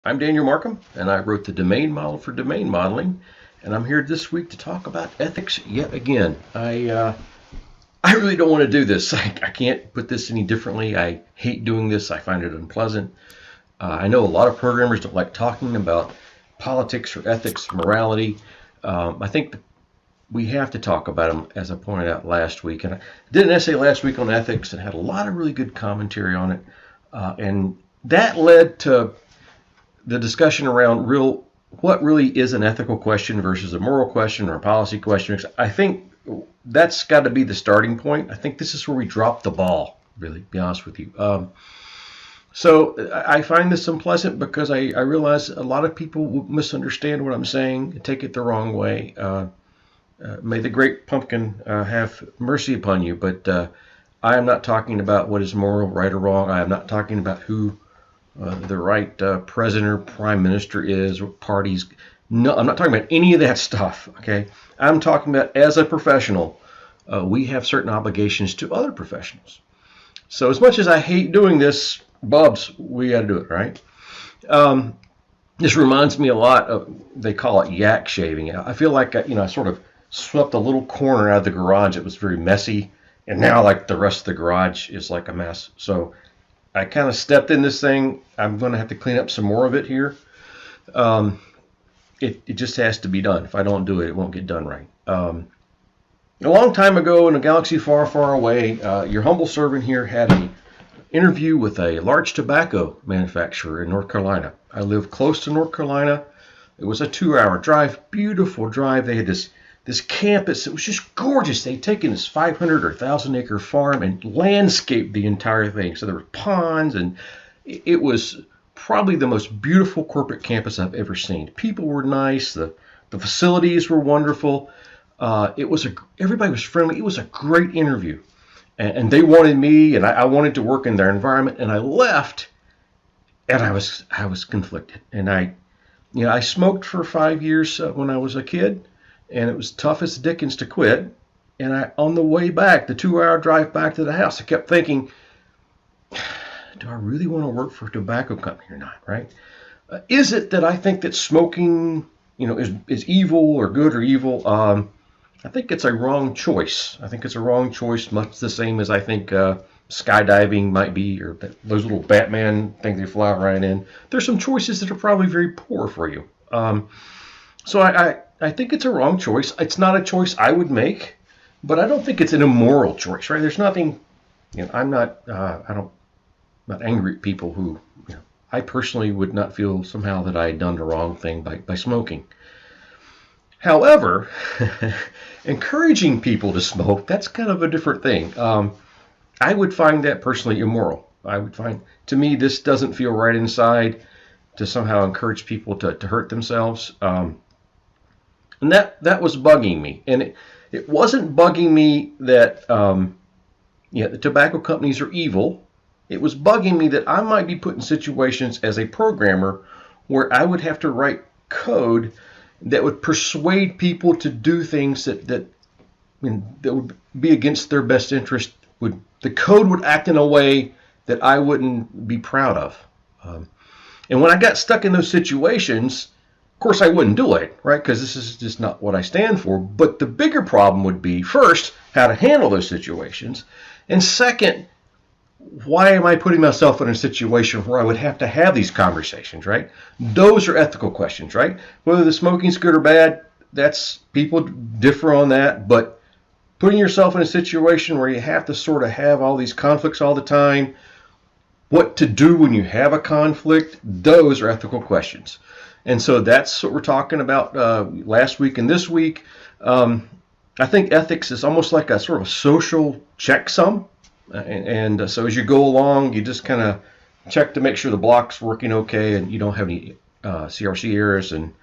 I'm Daniel Markham, and I wrote the domain model for domain modeling, and I'm here this week to talk about ethics yet again. I really don't want to do this. I can't put this any differently. I hate doing this. I find it unpleasant. I know a lot of programmers don't like talking about politics or ethics, morality. I think we have to talk about them, as I pointed out last week. And I did an essay last week on ethics and had a lot of really good commentary on it. And that led to the discussion around what really is an ethical question versus a moral question or a policy question. I think that's got to be the starting point. I think this is where we drop the ball, really, to be honest with you. So I find this unpleasant because I realize a lot of people will misunderstand what I'm saying and take it the wrong way. May the great pumpkin have mercy upon you, but I am not talking about what is moral, right or wrong. I am not talking about who the right president or prime minister is, or parties. No, I'm not talking about any of that stuff, okay? I'm talking about, as a professional, we have certain obligations to other professionals. So as much as I hate doing this, Bubs, we got to do it, right? This reminds me a lot of, they call it yak shaving. I feel like, I sort of swept a little corner out of the garage. It was very messy, and now like the rest of the garage is like a mess. So I kind of stepped in this thing. I'm going to have to clean up some more of it here. It just has to be done. If I don't do it, it won't get done right. A long time ago in a galaxy far, far away, your humble servant here had an interview with a large tobacco manufacturer in North Carolina. I live close to North Carolina. It was a 2-hour drive, beautiful drive. They had this campus. It was just gorgeous. They'd taken this 500 or 1,000-acre farm and landscaped the entire thing. So there were ponds, and it was probably the most beautiful corporate campus I've ever seen. People were nice. The facilities were wonderful. Everybody was friendly. It was a great interview, and they wanted me, and I wanted to work in their environment. And I left, and I was conflicted. And I smoked for 5 years when I was a kid. And it was tough as Dickens to quit. And on the way back, the 2-hour drive back to the house, I kept thinking, do I really want to work for a tobacco company or not, right? Is it that I think that smoking, is evil or good or evil? I think it's a wrong choice. I think it's a wrong choice, much the same as I think skydiving might be, or those little Batman things they fly right in. There's some choices that are probably very poor for you. So I think it's a wrong choice. It's not a choice I would make, but I don't think it's an immoral choice, right? There's nothing, I'm not angry at people who, I personally would not feel somehow that I had done the wrong thing by smoking. However, encouraging people to smoke, that's kind of a different thing. I would find that personally immoral. To me, this doesn't feel right inside to somehow encourage people to hurt themselves. And that was bugging me. And it wasn't bugging me that the tobacco companies are evil. It was bugging me that I might be put in situations as a programmer where I would have to write code that would persuade people to do things that would be against their best interest. The code would act in a way that I wouldn't be proud of. And when I got stuck in those situations, of course, I wouldn't do it, right? Because this is just not what I stand for. But the bigger problem would be, first, how to handle those situations. And second, why am I putting myself in a situation where I would have to have these conversations, right? Those are ethical questions, right? Whether the smoking's good or bad, people differ on that. But putting yourself in a situation where you have to sort of have all these conflicts all the time, what to do when you have a conflict, those are ethical questions. And so that's what we're talking about last week and this week. I think ethics is almost like a sort of social checksum. And so as you go along, you just kind of check to make sure the block's working okay and you don't have any CRC errors, and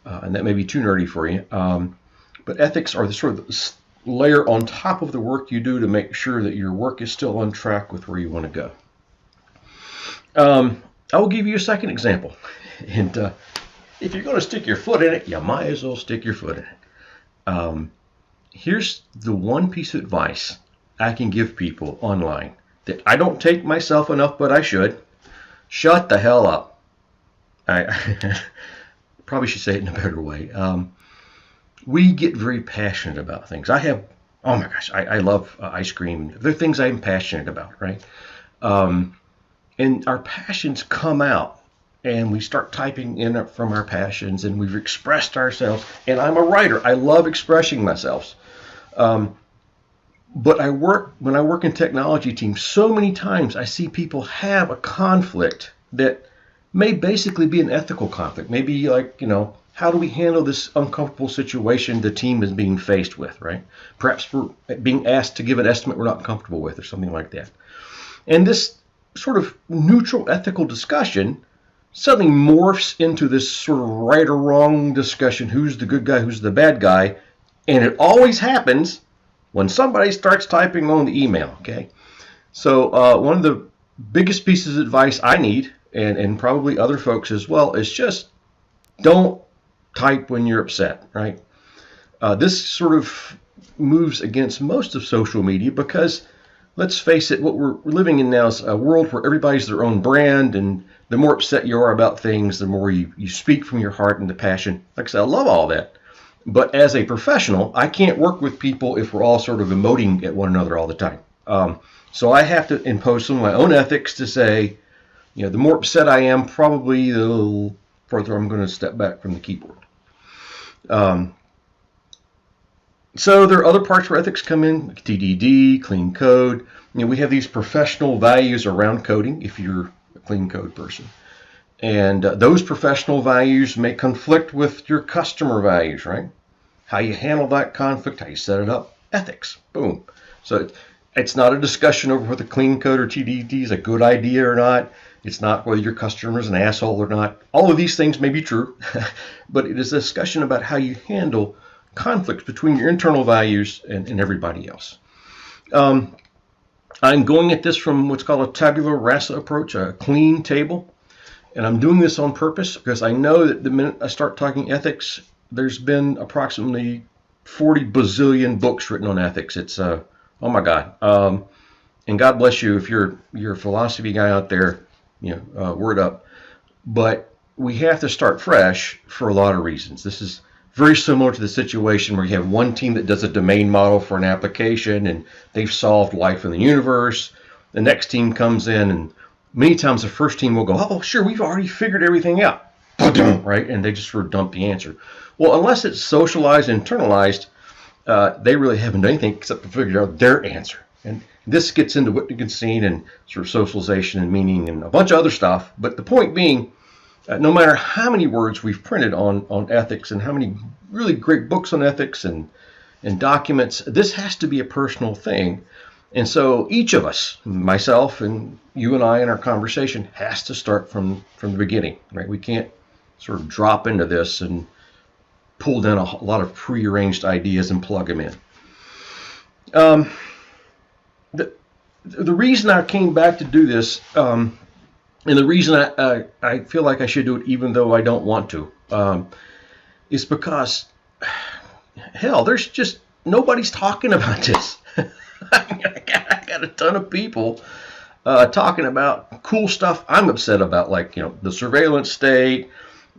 that may be too nerdy for you. But ethics are the sort of layer on top of the work you do to make sure that your work is still on track with where you want to go. I will give you a second example. And if you're going to stick your foot in it, you might as well stick your foot in it. Here's the one piece of advice I can give people online that I don't take myself enough, but I should. Shut the hell up. I probably should say it in a better way. We get very passionate about things. Oh my gosh, I love ice cream. There are things I'm passionate about, right? Um, and our passions come out, and we start typing in from our passions, and we've expressed ourselves. And I'm a writer. I love expressing myself. Um, but when I work in technology teams, so many times I see people have a conflict that may basically be an ethical conflict. Maybe like, how do we handle this uncomfortable situation the team is being faced with, right? Perhaps we're being asked to give an estimate we're not comfortable with or something like that. And this sort of neutral ethical discussion suddenly morphs into this sort of right or wrong discussion. Who's the good guy? Who's the bad guy? And it always happens when somebody starts typing on the email, okay? So one of the biggest pieces of advice I need, and probably other folks as well, is just don't type when you're upset, right? This sort of moves against most of social media because, let's face it, what we're living in now is a world where everybody's their own brand, and the more upset you are about things, the more you speak from your heart and the passion. Like I said, I love all that. But as a professional, I can't work with people if we're all sort of emoting at one another all the time. So I have to impose some of my own ethics to say, the more upset I am, probably the further I'm going to step back from the keyboard. So there are other parts where ethics come in, like TDD, clean code. We have these professional values around coding if you're a clean code person. And those professional values may conflict with your customer values, right? How you handle that conflict, how you set it up, ethics, boom. So it's not a discussion over whether clean code or TDD is a good idea or not. It's not whether your customer is an asshole or not. All of these things may be true, but it is a discussion about how you handle conflicts between your internal values and everybody else. I'm going at this from what's called a tabula rasa approach, a clean table. And I'm doing this on purpose because I know that the minute I start talking ethics, there's been approximately 40 bazillion books written on ethics. It's, oh my God. And God bless you if you're a philosophy guy out there, word up. But we have to start fresh for a lot of reasons. This is very similar to the situation where you have one team that does a domain model for an application and they've solved life in the universe. The next team comes in, and many times the first team will go, oh, sure, we've already figured everything out, right? And they just sort of dump the answer. Well, unless it's socialized, internalized, they really haven't done anything except to figure out their answer. And this gets into Wittgenstein and sort of socialization and meaning and a bunch of other stuff. But the point being, no matter how many words we've printed on ethics and how many really great books on ethics and documents, this has to be a personal thing. And so each of us, myself and you and I in our conversation, has to start from the beginning, right? We can't sort of drop into this and pull down a lot of prearranged ideas and plug them in. The reason I came back to do this, and the reason I feel like I should do it even though I don't want to, is because, hell, there's just nobody's talking about this. I got a ton of people talking about cool stuff I'm upset about, like, the surveillance state.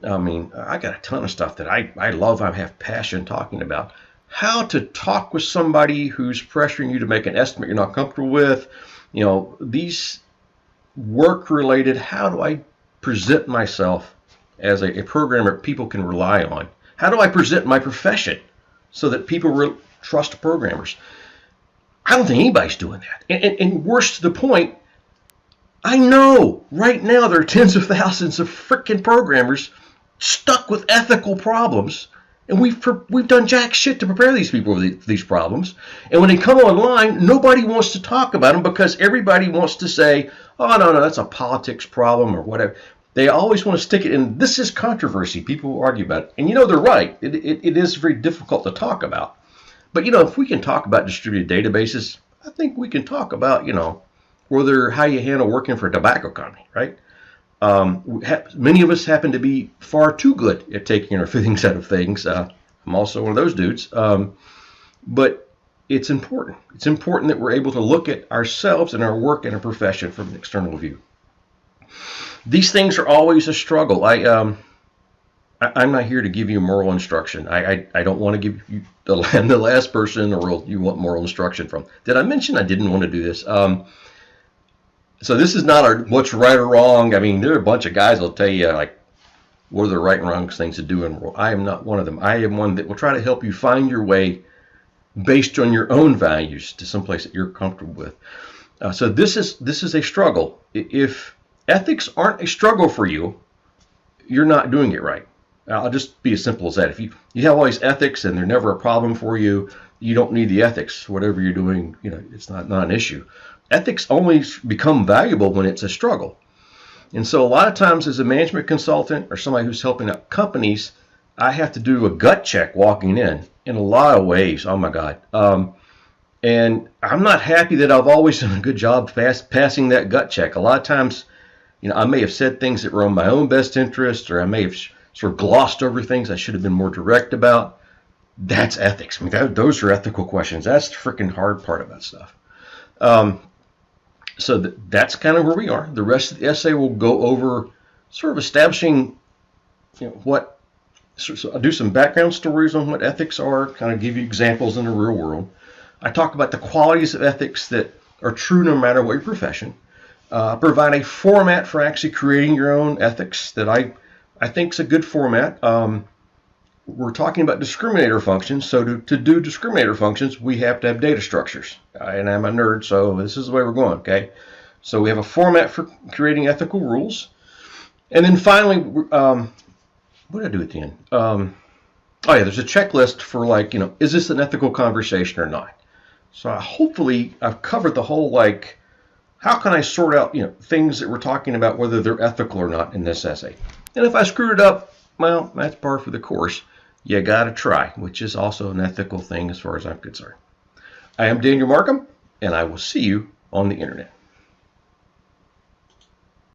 I mean, I got a ton of stuff that I love, I have passion talking about. How to talk with somebody who's pressuring you to make an estimate you're not comfortable with. These work-related, how do I present myself as a programmer people can rely on? How do I present my profession so that people trust programmers? I don't think anybody's doing that. And worse to the point, I know right now there are tens of thousands of freaking programmers stuck with ethical problems, and we've done jack shit to prepare these people for these problems. And when they come online, nobody wants to talk about them because everybody wants to say, oh, no, that's a politics problem or whatever. They always want to stick it in, this is controversy. People will argue about it. And they're right. It is very difficult to talk about. But, if we can talk about distributed databases, I think we can talk about, how you handle working for a tobacco company, right? Many of us happen to be far too good at taking our feelings out of things. I'm also one of those dudes. But it's important. It's important that we're able to look at ourselves and our work and our profession from an external view. These things are always a struggle. I'm not here to give you moral instruction. I don't want to give you I'm the last person in the world you want moral instruction from. Did I mention I didn't want to do this? So this is not our what's right or wrong. I mean, there are a bunch of guys that'll tell you like what are the right and wrong things to do in the world. I am not one of them. I am one that will try to help you find your way based on your own values to someplace that you're comfortable with. So this is a struggle. If ethics aren't a struggle for you, you're not doing it right. I'll just be as simple as that. If you have all these ethics and they're never a problem for you, you don't need the ethics. Whatever you're doing, it's not an issue. Ethics only become valuable when it's a struggle. And so a lot of times as a management consultant or somebody who's helping out companies, I have to do a gut check walking in a lot of ways. Oh my God. And I'm not happy that I've always done a good job passing that gut check. A lot of times, I may have said things that were on my own best interest, or I may have sort of glossed over things I should have been more direct about. That's ethics. I mean, those are ethical questions. That's the freaking hard part about stuff. So that's kind of where we are. The rest of the essay will go over sort of establishing, what. So I'll do some background stories on what ethics are, kind of give you examples in the real world. I talk about the qualities of ethics that are true no matter what your profession. I provide a format for actually creating your own ethics that I think is a good format. We're talking about discriminator functions. So to do discriminator functions, we have to have data structures. And I'm a nerd, so this is the way we're going, okay? So we have a format for creating ethical rules. And then finally, what did I do at the end? There's a checklist for is this an ethical conversation or not? So hopefully I've covered the whole how can I sort out things that we're talking about whether they're ethical or not in this essay. And if I screwed it up, well, that's par for the course. You gotta try, which is also an ethical thing as far as I'm concerned. I am Daniel Markham, and I will see you on the internet.